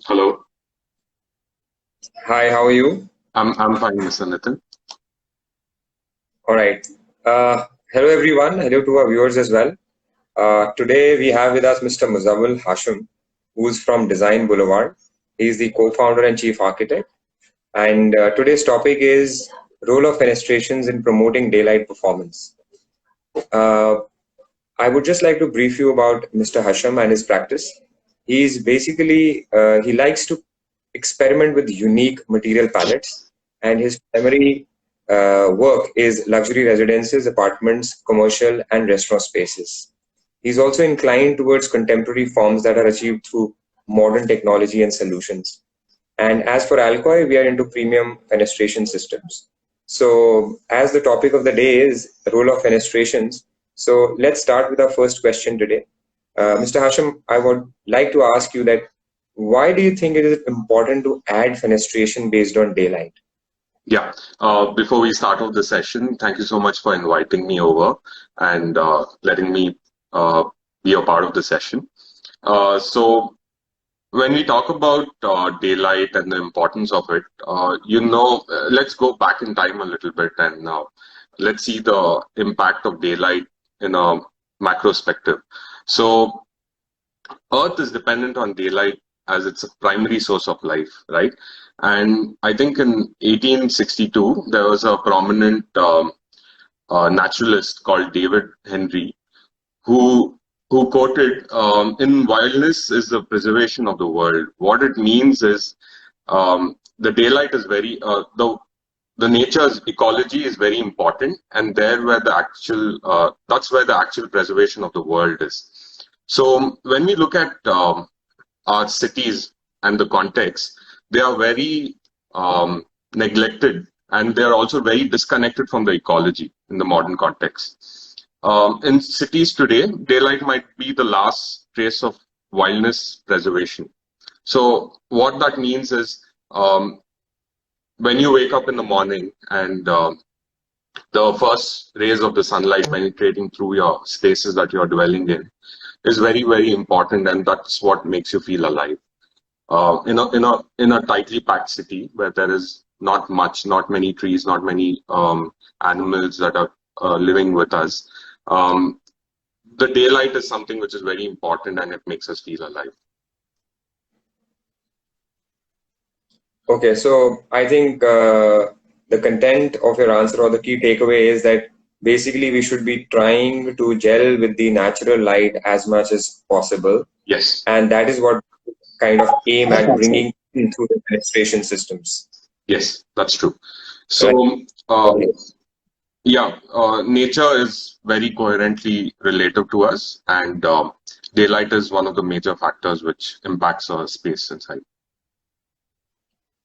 Hello, Hi, how are you? I'm fine, Mr. Nitin. All right. Hello, everyone. Hello to our viewers as well. Today we have with us Mr. Muzammil Hashim, who's from Design Boulevard. He's the co-founder and chief architect. And today's topic is role of fenestrations in promoting daylight performance. Uh, I would just like to brief you about Mr. Hashim and his practice. He likes to experiment with unique material palettes, and his primary work is luxury residences, apartments, commercial, and restaurant spaces. He's also inclined towards contemporary forms that are achieved through modern technology and solutions. And as for Alcoy, we are into premium fenestration systems. So, as the topic of the day is the role of fenestrations, so let's start with our first question today. Mr. Hashim, I would like to ask you that why do you think it is important to add fenestration based on daylight? Yeah, before we start off the session, thank you so much for inviting me over and letting me uh, be a part of the session. So, when we talk about daylight and the importance of it, let's go back in time a little bit and let's see the impact of daylight in a macro perspective. So, Earth is dependent on daylight as its primary source of life, right? And I think in 1862, there was a prominent naturalist called David Henry who quoted, "In wildness is the preservation of the world." What it means is the daylight is the nature's ecology is very important, and there where the actual that's where the actual preservation of the world is. So when we look at our cities and the context, they are very neglected, and they are also very disconnected from the ecology in the modern context. In cities today, daylight might be the last trace of wildness preservation. So what that means is when you wake up in the morning and the first rays of the sunlight penetrating through your spaces that you're dwelling in is very, very important, and that's what makes you feel alive. In a tightly packed city where there is not many trees, not many animals that are living with us, um, the daylight is something which is very important, and it makes us feel alive. Okay, so I think the content of your answer or the key takeaway is that basically we should be trying to gel with the natural light as much as possible, Yes, and that is what kind of aim at bringing in through the administration systems. yes, that's true. Right. So, Okay. yeah, nature is very coherently relative to us, and daylight is one of the major factors which impacts our space inside.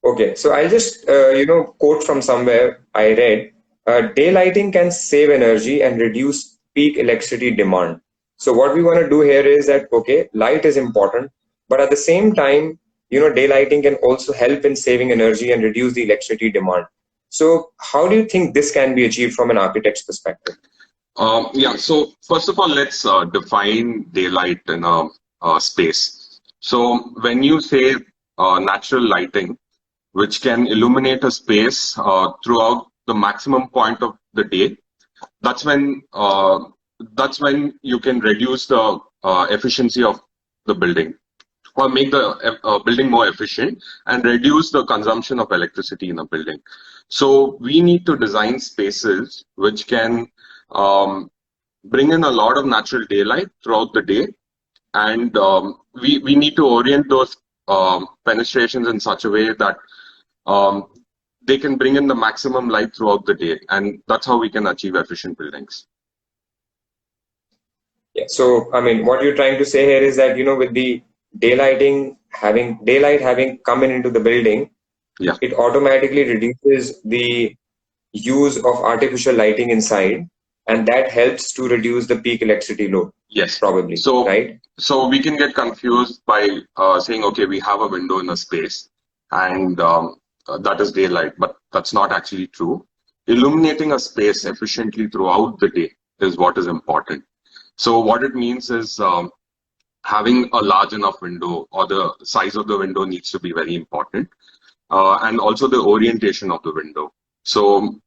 Okay. So I'll just quote from somewhere I read, daylighting can save energy and reduce peak electricity demand. So what we want to do here is that okay, light is important, but at the same time, daylighting can also help in saving energy and reduce the electricity demand. So how do you think this can be achieved from an architect's perspective? Yeah, so first of all, let's define daylight in a space. So when you say natural lighting, which can illuminate a space throughout the maximum point of the day, that's when uh, that's when you can reduce the efficiency of the building or make the building more efficient and reduce the consumption of electricity in a building. So we need to design spaces which can bring in a lot of natural daylight throughout the day, and we need to orient those penetrations in such a way that um, they can bring in the maximum light throughout the day, and that's how we can achieve efficient buildings. Yeah. So, I mean, what you're trying to say here is that, with the daylight having come in into the building, Yeah. it automatically reduces the use of artificial lighting inside, and that helps to reduce the peak electricity load, Yes. probably, So right? so we can get confused by saying, okay, we have a window in a space, and that is daylight, but that's not actually true. Illuminating a space efficiently throughout the day is what is important. So what it means is having a large enough window, or the size of the window needs to be very important, and also the orientation of the window. So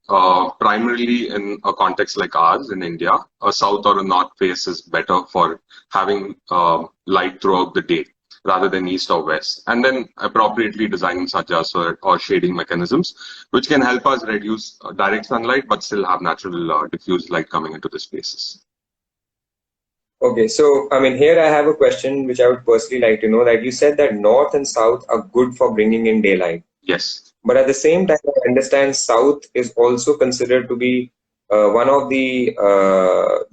primarily in a context like ours in India, a south or a north face is better for having light throughout the day rather than east or west. And then appropriately designing sajjas or shading mechanisms, which can help us reduce direct sunlight but still have natural diffused light coming into the spaces. Okay, so I mean, here I have a question which I would personally like to know. That you said that north and south are good for bringing in daylight. Yes. But at the same time, I understand south is also considered to be one of the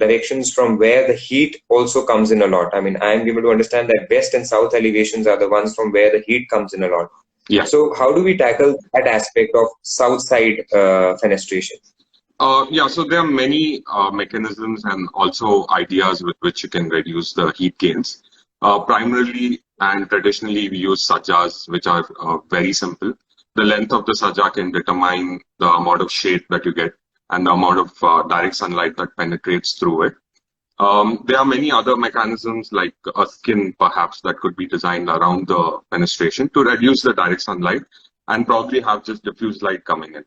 directions from where the heat also comes in a lot. I mean, I am able to understand that west and south elevations are the ones from where the heat comes in a lot. Yeah. So how do we tackle that aspect of south side fenestration? Yeah, so there are many mechanisms and also ideas with which you can reduce the heat gains. Primarily and traditionally, we use sajjas, which are very simple. The length of the sajja can determine the amount of shade that you get and the amount of direct sunlight that penetrates through it. There are many other mechanisms like a skin, perhaps, that could be designed around the fenestration to reduce the direct sunlight and probably have just diffuse light coming in.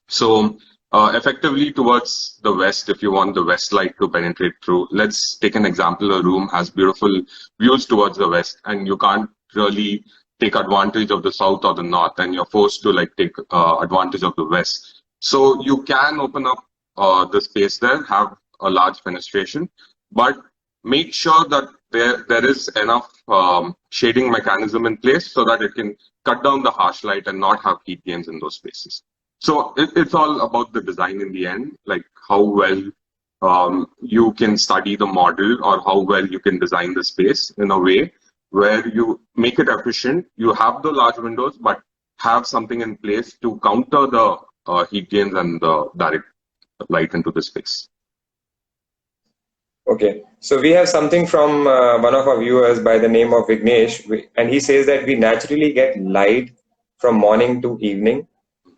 So effectively towards the west, if you want the west light to penetrate through, let's take an example. A room has beautiful views towards the west and you can't really take advantage of the south or the north, and you're forced to like take advantage of the west. So you can open up the space there, have a large fenestration, but make sure that there is enough shading mechanism in place so that it can cut down the harsh light and not have heat gains in those spaces. So it's all about the design in the end, like how well you can study the model or how well you can design the space in a way where you make it efficient. You have the large windows, but have something in place to counter the heat gains and the direct light into the space. Okay, so we have something from one of our viewers by the name of Vignesh, and he says that we naturally get light from morning to evening.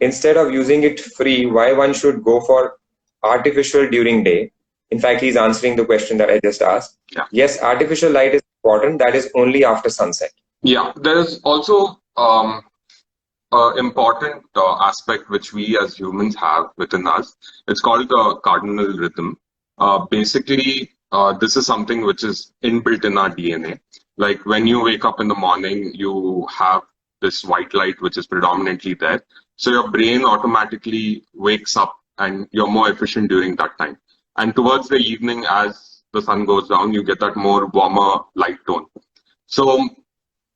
Instead of using it free, why one should go for artificial during day? In fact, he's answering the question that I just asked. Yeah. Yes, artificial light is important. That is only after sunset. Yeah, there's also important aspect which we as humans have within us. It's called the cardinal rhythm. Basically, this is something which is inbuilt in our DNA. Like when you wake up in the morning, you have this white light which is predominantly there. So your brain automatically wakes up and you're more efficient during that time. And towards the evening, as the sun goes down, you get that more warmer light tone. So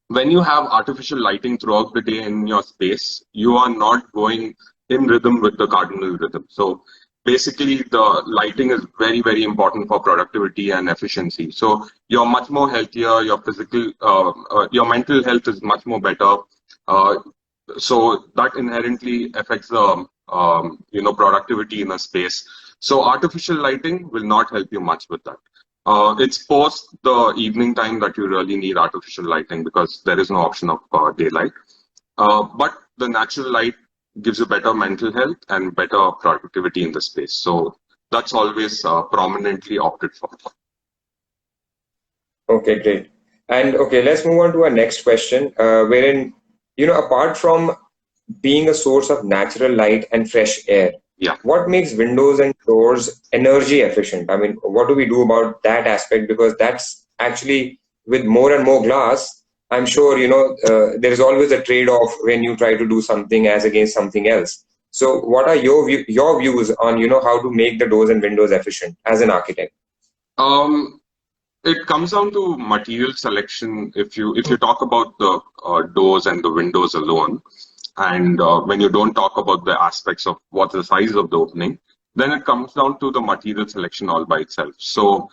when you have artificial lighting throughout the day in your space, you are not going in rhythm with the cardinal rhythm. So basically, the lighting is very, very important for productivity and efficiency. So you're much more healthier, your physical, your mental health is much more better. So that inherently affects the productivity in a space. So artificial lighting will not help you much with that. It's post the evening time that you really need artificial lighting because there is no option of daylight. But the natural light gives you better mental health and better productivity in the space. So that's always prominently opted for. Okay, great. And okay, let's move on to our next question, wherein, apart from being a source of natural light and fresh air, yeah, what makes windows and doors energy efficient? I mean, what do we do about that aspect? Because that's actually, with more and more glass, I'm sure, there is always a trade-off when you try to do something as against something else. So what are your views on, how to make the doors and windows efficient as an architect? It comes down to material selection. If you talk about the doors and the windows alone, and when you don't talk about the aspects of what's the size of the opening, then it comes down to the material selection all by itself. So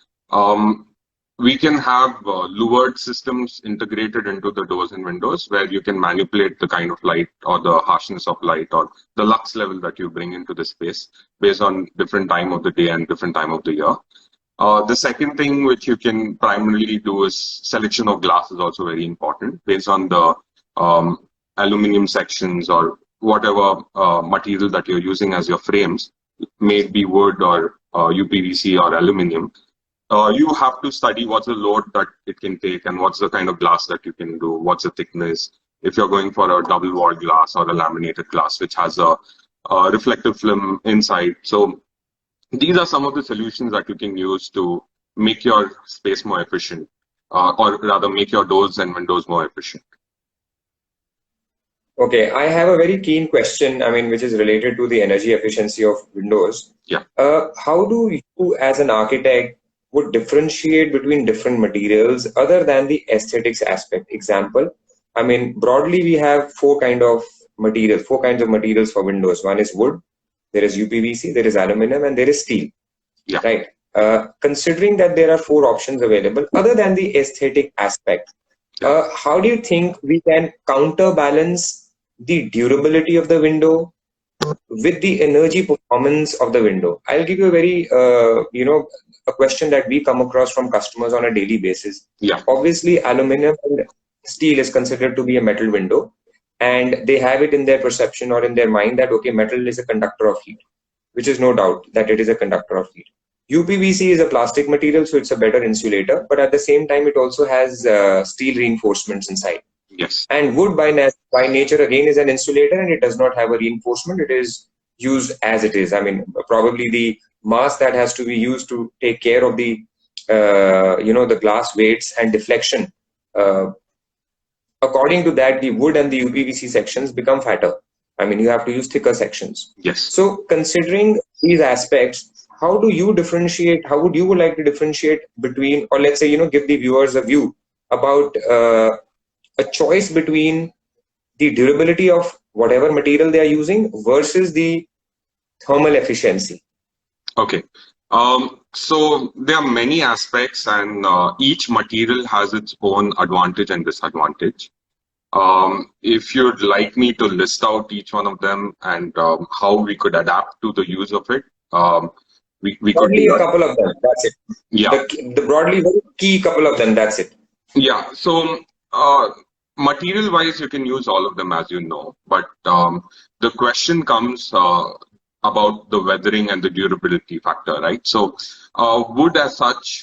we can have louvered systems integrated into the doors and windows where you can manipulate the kind of light or the harshness of light or the lux level that you bring into the space based on different time of the day and different time of the year. The second thing which you can primarily do is selection of glass is also very important based on the aluminum sections or whatever material that you're using as your frames, may it be wood or UPVC or aluminum. you have to study what's the load that it can take and what's the kind of glass that you can do, what's the thickness. If you're going for a double walled glass or a laminated glass, which has a reflective film inside. So these are some of the solutions that you can use to make your space more efficient, or rather make your doors and windows more efficient. Okay, I have a very keen question, I mean, which is related to the energy efficiency of windows. Yeah. How do you, as an architect, would differentiate between different materials other than the aesthetics aspect? Example, I mean, broadly, we have four kinds of materials for windows. One is wood, there is UPVC, there is aluminum, and there is steel. Yeah. Right. Considering that there are four options available, other than the aesthetic aspect, how do you think we can counterbalance the durability of the window with the energy performance of the window? I'll give you a very, a question that we come across from customers on a daily basis. Yeah. Obviously, aluminum and steel is considered to be a metal window, and they have it in their perception or in their mind that, okay, metal is a conductor of heat, which is no doubt that it is a conductor of heat. UPVC is a plastic material, so it's a better insulator, but at the same time, it also has steel reinforcements inside. Yes. And wood by nature again is an insulator, and it does not have a reinforcement. It is used as it is. I mean, probably the mass that has to be used to take care of the the glass weights and deflection. According to that, the wood and the UPVC sections become fatter. I mean, you have to use thicker sections. Yes. So considering these aspects, how do you differentiate? How would you like to differentiate between, or let's say, give the viewers a view about a choice between the durability of whatever material they are using versus the thermal efficiency? Okay. So there are many aspects, and each material has its own advantage and disadvantage. If you'd like me to list out each one of them and how we could adapt to the use of it, we could broadly a couple of them. That's it. Yeah. The broadly very key couple of them. That's it. Yeah. So material wise, you can use all of them, as you know, but the question comes about the weathering and the durability factor, right? So wood as such,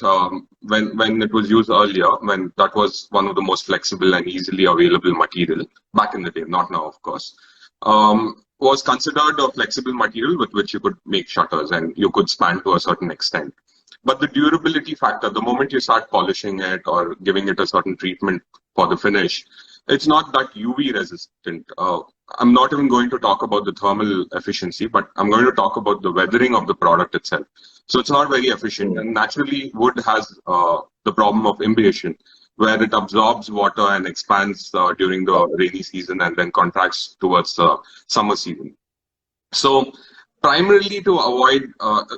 when it was used earlier, when that was one of the most flexible and easily available material back in the day, not now, of course, was considered a flexible material with which you could make shutters and you could span to a certain extent. But the durability factor, the moment you start polishing it or giving it a certain treatment for the finish, it's not that UV resistant. I'm not even going to talk about the thermal efficiency, but I'm going to talk about the weathering of the product itself. So it's not very efficient. And naturally, wood has the problem of imbriation, where it absorbs water and expands during the rainy season and then contracts towards the summer season. So primarily to avoid,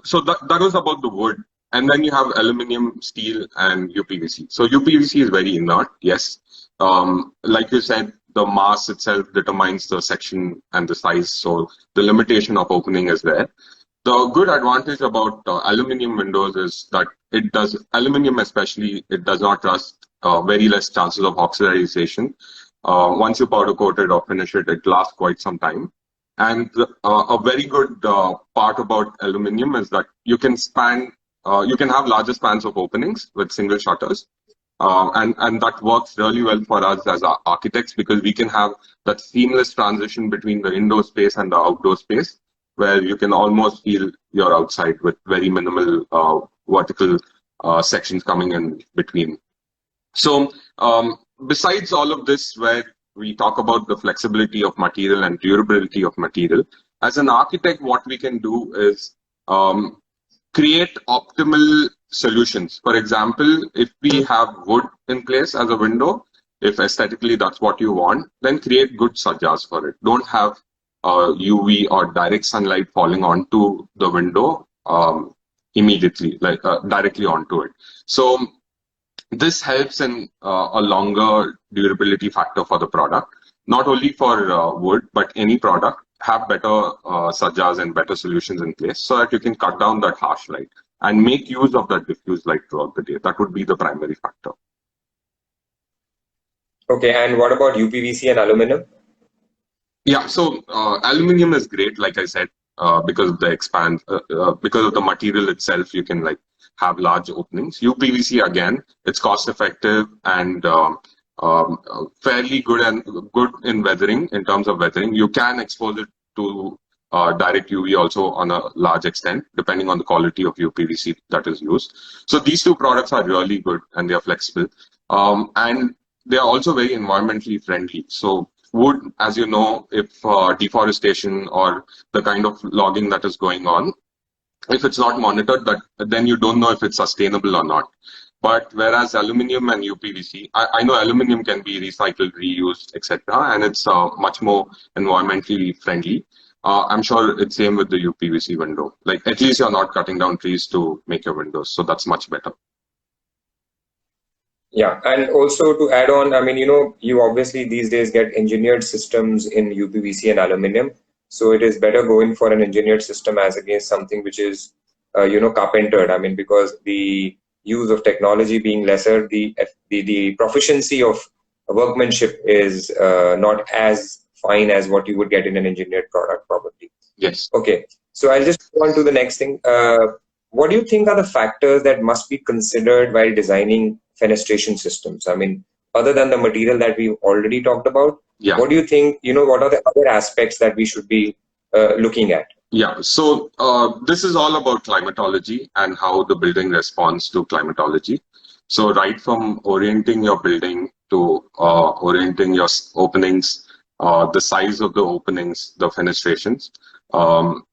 so that was about the wood. And then you have aluminum, steel, and UPVC. So UPVC is very inert, yes. Like you said, the mass itself determines the section and the size, so the limitation of opening is there. The good advantage about aluminum windows is that it does, aluminum especially, it does not rust, very less chances of oxidization. Once you powder coat it or finish it, it lasts quite some time. And a very good part about aluminum is that you can span, you can have larger spans of openings with single shutters. And that works really well for us as architects, because we can have that seamless transition between the indoor space and the outdoor space, where you can almost feel you're outside with very minimal vertical sections coming in between. So besides all of this, where we talk about the flexibility of material and durability of material, as an architect, what we can do is create optimal solutions. For example, if we have wood in place as a window, if aesthetically that's what you want, then create good sajjas for it. Don't have UV or direct sunlight falling onto the window immediately, like directly onto it. So this helps in a longer durability factor for the product, not only for wood, but any product. Have better sajjas and better solutions in place so that you can cut down that harsh light and make use of that diffuse light throughout the day. That would be the primary factor. Okay, and what about UPVC and aluminum? Yeah, so aluminum is great, like I said, because of the because of the material itself. You can like have large openings. UPVC, again, it's cost effective and fairly good in weathering, in terms of weathering. You can expose it to direct UV also on a large extent, depending on the quality of UPVC that is used. So these two products are really good and they are flexible. And they are also very environmentally friendly. So wood, as you know, if deforestation or the kind of logging that is going on, if it's not monitored, then you don't know if it's sustainable or not. But whereas aluminium and UPVC, I know aluminium can be recycled, reused, etc., and it's much more environmentally friendly. I'm sure it's same with the UPVC window. Like, at least you're not cutting down trees to make your windows, so that's much better. Yeah, and also to add on, I mean, you obviously these days get engineered systems in UPVC and aluminium. So it is better going for an engineered system as against something which is, carpentered. I mean, because the use of technology being lesser, the proficiency of workmanship is not as fine as what you would get in an engineered product, probably. Yes. Okay, so I'll just go on to the next thing. What do you think are the factors that must be considered while designing fenestration systems? I mean, other than the material that we've already talked about, yeah, what do you think, what are the other aspects that we should be looking at? Yeah, so this is all about climatology and how the building responds to climatology. So right from orienting your building to orienting your openings, the size of the openings, the fenestrations,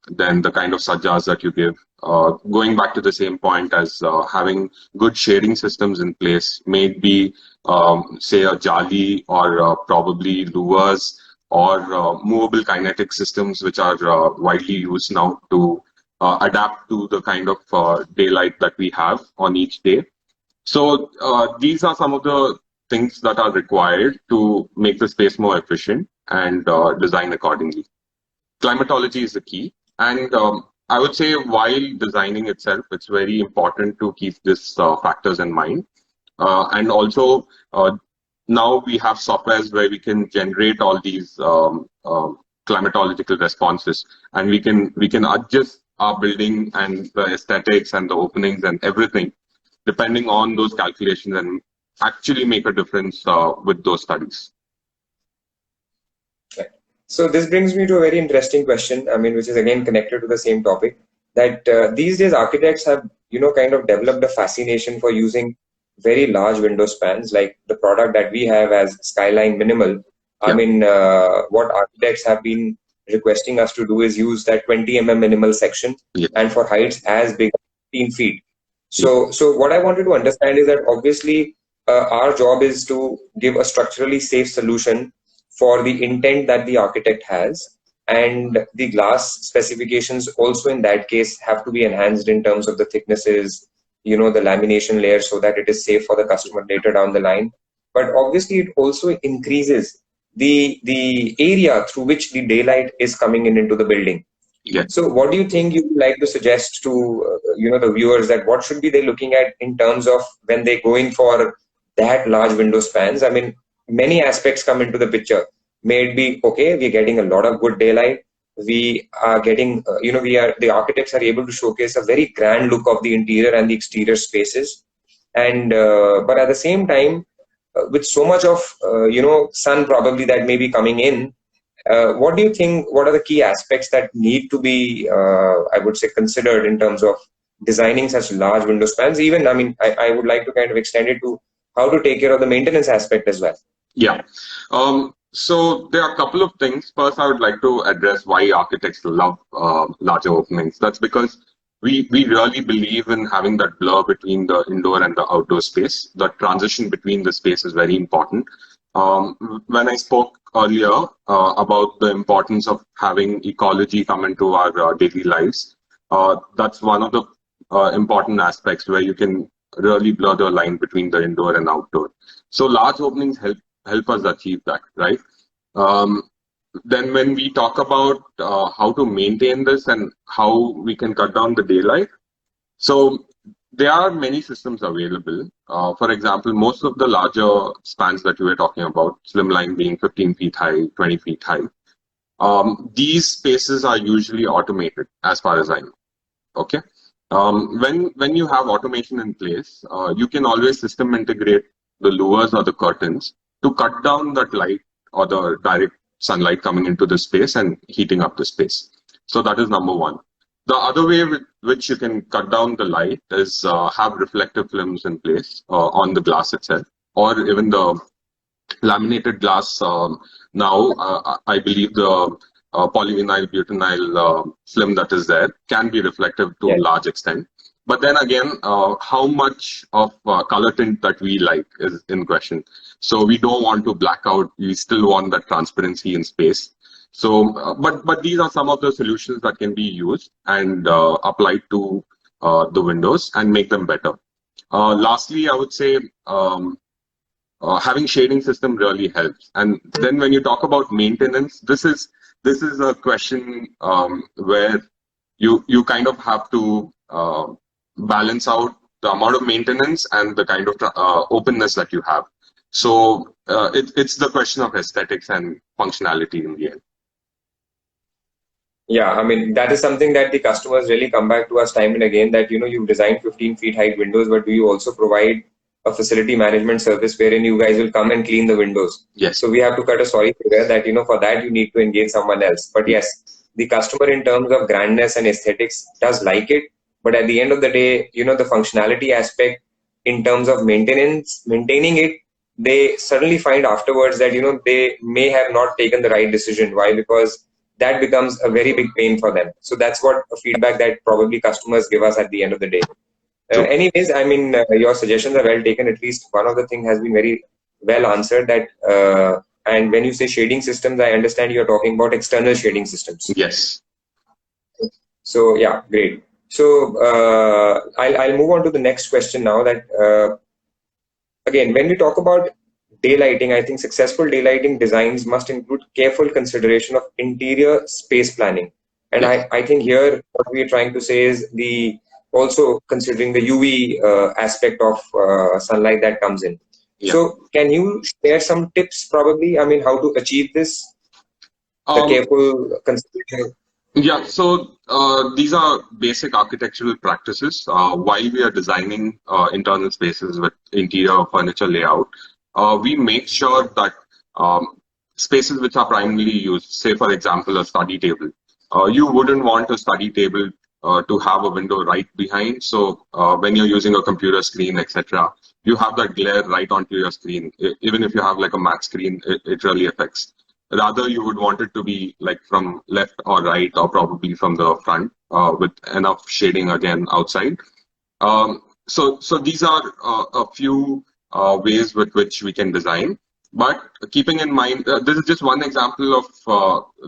then the kind of sajjas that you give. Going back to the same point as having good shading systems in place, may it be, say, a jali or probably louvers or movable kinetic systems, which are widely used now to adapt to the kind of daylight that we have on each day. So these are some of the things that are required to make the space more efficient and design accordingly. Climatology is the key. And I would say while designing itself, it's very important to keep these factors in mind. And also, now we have softwares where we can generate all these climatological responses, and we can adjust our building and the aesthetics and the openings and everything depending on those calculations and actually make a difference with those studies. So this brings me to a very interesting question, I mean, which is again connected to the same topic, that these days architects have, kind of developed a fascination for using very large window spans, like the product that we have as Skyline Minimal. Yeah. I mean, what architects have been requesting us to do is use that 20 mm minimal section, yeah, and for heights as big as 15 feet. So what I wanted to understand is that obviously our job is to give a structurally safe solution for the intent that the architect has, and the glass specifications also in that case have to be enhanced in terms of the thicknesses, the lamination layer, so that it is safe for the customer later down the line. But obviously it also increases the area through which the daylight is coming into the building. Yeah. So what do you think you would like to suggest to the viewers, that what should be they looking at in terms of when they go in for that large window spans? I mean, many aspects come into the picture. May it be, okay, we're getting a lot of good daylight. We are getting, the architects are able to showcase a very grand look of the interior and the exterior spaces. And, but at the same time, with so much of, sun probably that may be coming in, what do you think, what are the key aspects that need to be, I would say, considered in terms of designing such large window spans? Even, I mean, I would like to kind of extend it to how to take care of the maintenance aspect as well. Yeah. So there are a couple of things. First, I would like to address why architects love larger openings. That's because we really believe in having that blur between the indoor and the outdoor space. The transition between the space is very important. When I spoke earlier about the importance of having ecology come into our daily lives, that's one of the important aspects where you can really blur the line between the indoor and outdoor. So large openings help us achieve that, right? Then when we talk about how to maintain this and how we can cut down the daylight, so there are many systems available. For example, most of the larger spans that you were talking about, slimline being 15 feet high, 20 feet high, these spaces are usually automated as far as I know, okay? When you have automation in place, you can always system integrate the louvers or the curtains to cut down that light or the direct sunlight coming into the space and heating up the space. So that is number one. The other way with which you can cut down the light is have reflective films in place on the glass itself, or even the laminated glass. Now, I believe the polyvinyl butynyl film that is there can be reflective to a Yes. large extent. But then again, how much of color tint that we like is in question. So we don't want to black out. We still want that transparency in space. So, but these are some of the solutions that can be used and applied to the windows and make them better. Lastly, I would say having shading system really helps. And then when you talk about maintenance, this is a question where you kind of have to balance out the amount of maintenance and the kind of openness that you have. So it's the question of aesthetics and functionality in the end. Yeah, I mean, that is something that the customers really come back to us time and again, that, you've designed 15 feet height windows, but do you also provide a facility management service wherein you guys will come and clean the windows? Yes. So we have to cut a sorry figure that, for that you need to engage someone else. But yes, the customer in terms of grandness and aesthetics does like it. But at the end of the day, the functionality aspect in terms of maintaining it, they suddenly find afterwards that, they may have not taken the right decision. Why? Because that becomes a very big pain for them. So that's what a feedback that probably customers give us at the end of the day. Anyways, I mean, your suggestions are well taken. At least one of the thing has been very well answered. That and when you say shading systems, I understand you're talking about external shading systems. Yes. So yeah, great. So I'll move on to the next question now. That again, when we talk about daylighting, I think successful daylighting designs must include careful consideration of interior space planning. And I think here what we're trying to say is the also considering the UV aspect of sunlight that comes in. Yeah. So can you share some tips probably, I mean, how to achieve this, the careful consideration? Yeah, so these are basic architectural practices. While we are designing internal spaces with interior furniture layout, we make sure that spaces which are primarily used, say for example, a study table, you wouldn't want a study table to have a window right behind. So when you're using a computer screen, etc., you have that glare right onto your screen. Even if you have like a matte screen, it really affects. Rather, you would want it to be like from left or right, or probably from the front, with enough shading again outside. So these are a few ways with which we can design. But keeping in mind, this is just one example of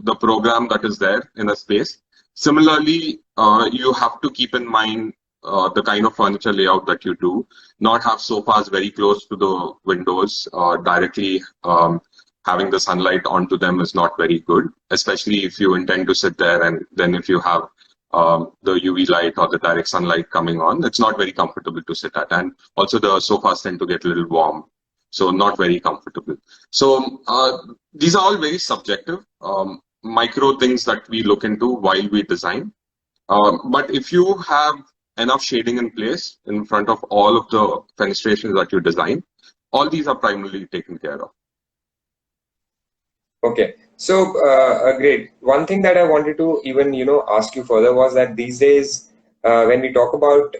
the program that is there in a space. Similarly, you have to keep in mind the kind of furniture layout that you do. Not have sofas very close to the windows, directly having the sunlight onto them is not very good, especially if you intend to sit there and then if you have the UV light or the direct sunlight coming on, it's not very comfortable to sit at. And also the sofas tend to get a little warm, so not very comfortable. So these are all very subjective, micro things that we look into while we design. But if you have enough shading in place in front of all of the fenestrations that you design, all these are primarily taken care of. Okay, so great. One thing that I wanted to even ask you further was that these days, when we talk about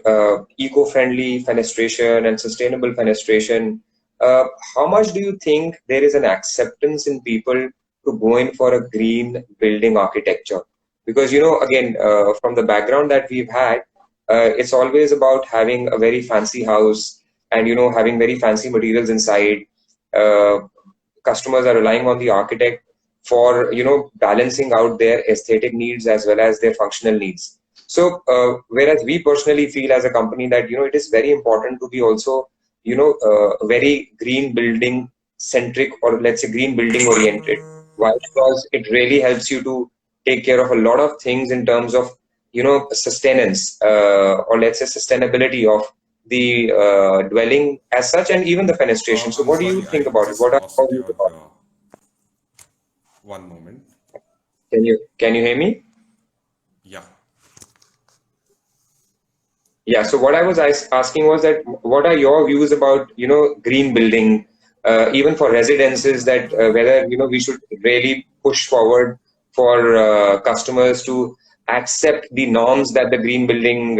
eco-friendly fenestration and sustainable fenestration, how much do you think there is an acceptance in people to go in for a green building architecture? Because again, from the background that we've had, it's always about having a very fancy house and having very fancy materials inside. Customers are relying on the architect for balancing out their aesthetic needs as well as their functional needs. So whereas we personally feel as a company that it is very important to be also very green building centric, or let's say green building oriented. Why? Because it really helps you to take care of a lot of things in terms of sustenance, or let's say sustainability of the dwelling as such, and even the fenestration. So I'm what do you sorry, think I about it? just What are lost your views your. about it? One moment. Can you hear me? Yeah. Yeah. So what I was asking was that what are your views about, green building, even for residences, that whether, we should really push forward for customers to accept the norms that the green building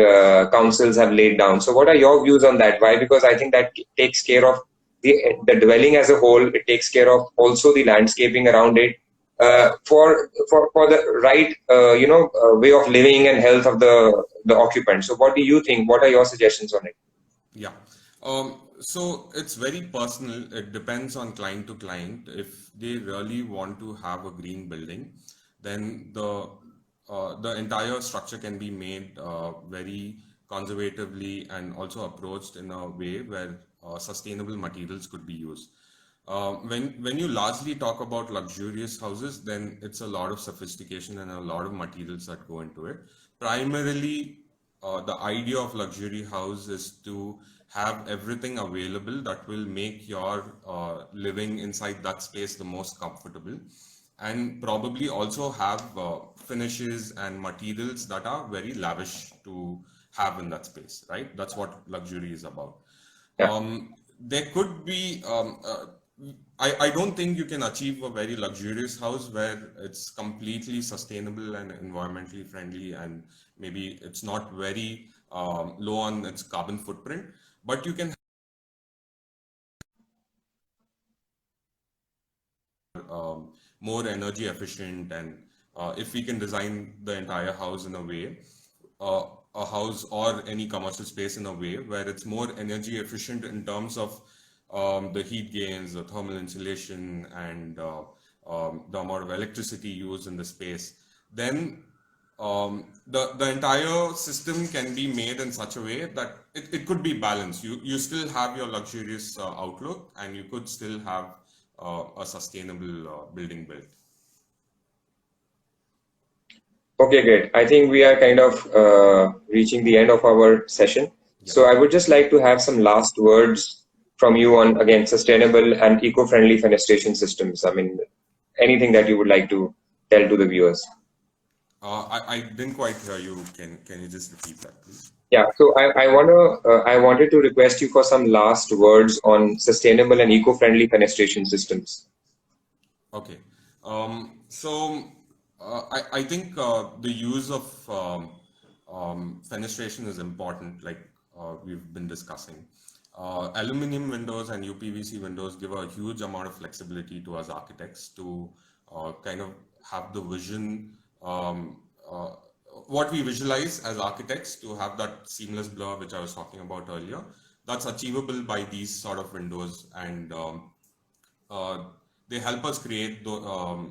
councils have laid down. So what are your views on that? Why? Because I think that takes care of the dwelling as a whole. It takes care of also the landscaping around it, for the right way of living and health of the occupant. So what do you think? What are your suggestions on it? Yeah. So it's very personal. It depends on client to client. If they really want to have a green building, then the entire structure can be made very conservatively and also approached in a way where sustainable materials could be used. When you largely talk about luxurious houses, then it's a lot of sophistication and a lot of materials that go into it. Primarily, the idea of luxury house is to have everything available that will make your living inside that space the most comfortable, and probably also have finishes and materials that are very lavish to have in that space, right? That's what luxury is about. Yeah. There could be, I don't think you can achieve a very luxurious house where it's completely sustainable and environmentally friendly, and maybe it's not very low on its carbon footprint, but you can more energy efficient. And if we can design the entire house in a way, a house or any commercial space in a way where it's more energy efficient in terms of the heat gains, the thermal insulation, and the amount of electricity used in the space, then the entire system can be made in such a way that it could be balanced. You still have your luxurious outlook, and you could still have a sustainable building built. Okay, great. I think we are kind of reaching the end of our session. Yeah. So I would just like to have some last words from you on, again, sustainable and eco-friendly fenestration systems. I mean, anything that you would like to tell to the viewers. I didn't quite hear you. Can you just repeat that, please? Yeah, so I wanted to request you for some last words on sustainable and eco-friendly fenestration systems. Okay. I think the use of fenestration is important, like we've been discussing. Aluminum windows and UPVC windows give a huge amount of flexibility to us architects to kind of have the vision, what we visualize as architects, to have that seamless blur which I was talking about earlier. That's achievable by these sort of windows, and they help us create the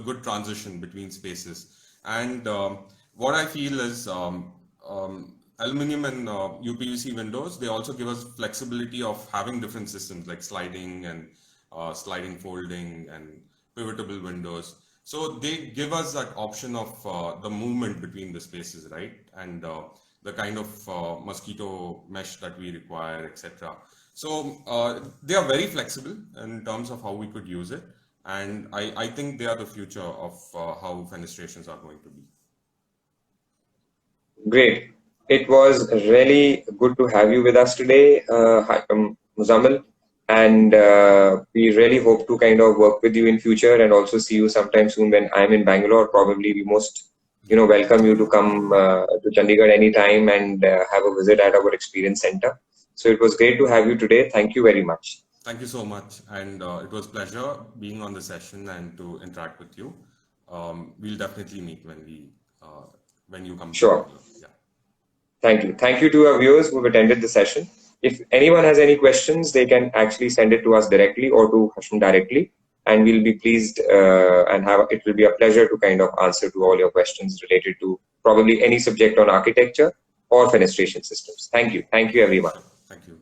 good transition between spaces. And what I feel is aluminum and UPVC windows, they also give us flexibility of having different systems like sliding and sliding folding and pivotable windows. So they give us that option of the movement between the spaces, right? And the kind of mosquito mesh that we require, etc. So they are very flexible in terms of how we could use it. And I think they are the future of how fenestrations are going to be. Great. It was really good to have you with us today, Muzammil. And we really hope to kind of work with you in future, and also see you sometime soon when I'm in Bangalore. Probably we most welcome you to come to Chandigarh anytime and have a visit at our experience center. So it was great to have you today. Thank you very much. Thank you so much, and it was a pleasure being on the session and to interact with you. We'll definitely meet when you come. Sure. Yeah. Thank you. Thank you to our viewers who have attended the session. If anyone has any questions, they can actually send it to us directly or to Hashim directly, and we'll be pleased and it will be a pleasure to kind of answer to all your questions related to probably any subject on architecture or fenestration systems. Thank you. Thank you, everyone. Thank you.